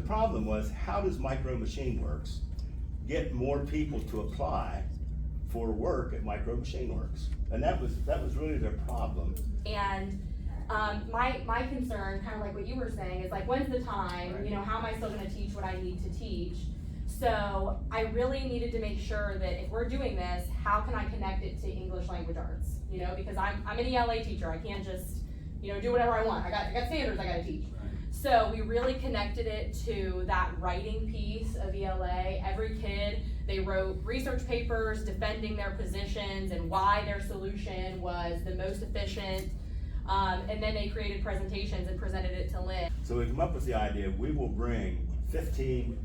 problem was, how does Micro Machine Works get more people to apply for work at Micro Machine Works? And that was really their problem. And my concern, kind of like what you were saying, is like, when's the time? Right. You know, how am I still going to teach what I need to teach? So I really needed to make sure that if we're doing this, how can I connect it to English language arts? You know, because I'm an ELA teacher. I can't just, you know, do whatever I want. I got standards I got to teach. So we really connected it to that writing piece of ELA. Every kid, they wrote research papers defending their positions and why their solution was the most efficient. And then they created presentations and presented it to Linn. So we come up with the idea, we will bring 16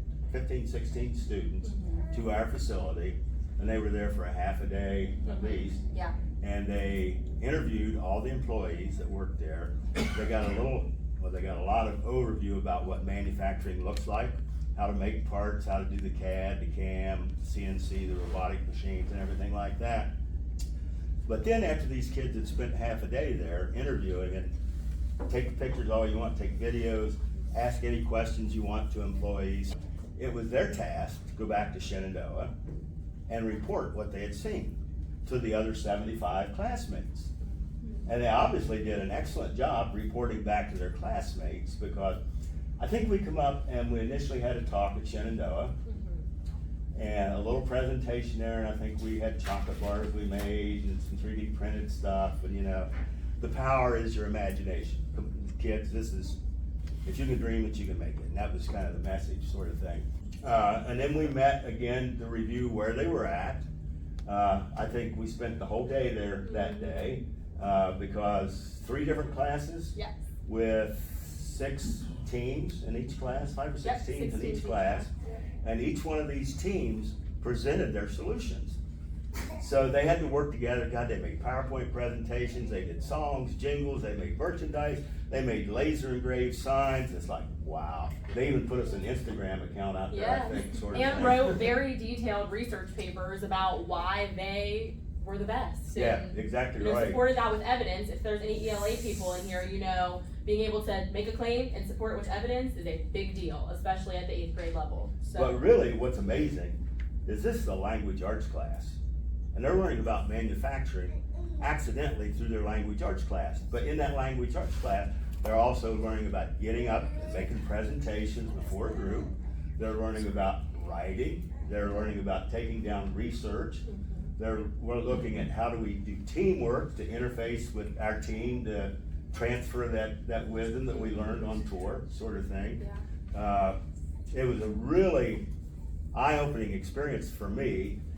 students to our facility, and they were there for a half a day at least. Yeah. And they interviewed all the employees that worked there. They got a lot of overview about what manufacturing looks like, how to make parts, how to do the CAD, the CAM, CNC, the robotic machines, and everything like that. But then after these kids had spent half a day there interviewing it, take pictures all you want, take videos, ask any questions you want to employees. It was their task to go back to Shenandoah and report what they had seen to the other 75 classmates. And they obviously did an excellent job reporting back to their classmates, because I think we come up and we initially had a talk at Shenandoah and a little presentation there, and I think we had chocolate bars we made and some 3D printed stuff, and you know, the power is your imagination. Kids, this is, if you can dream it, you can make it. And that was kind of the message, sort of thing. And then we met again to review where they were at. I think we spent the whole day there that day, because 3 different classes with 6 teams in each class, 5 or 6 teams in each class. And each one of these teams presented their solutions. So they had to work together. God, they made PowerPoint presentations, they did songs, jingles, they made merchandise, they made laser engraved signs. It's like, wow. They even put us an Instagram account out there, I think, sort of. And wrote very detailed research papers about why they were the best. Yeah, exactly right. Supported that with evidence. If there's any ELA people in here, you know, being able to make a claim and support it with evidence is a big deal, especially at the 8th grade level. So. But really, what's amazing is this is a language arts class, and they're learning about manufacturing accidentally through their language arts class. But in that language arts class, they're also learning about getting up and making presentations before a group. They're learning about writing. They're learning about taking down research. We're looking at how do we do teamwork to interface with our team to transfer that wisdom that we learned on tour, sort of thing. It was a really eye-opening experience for me.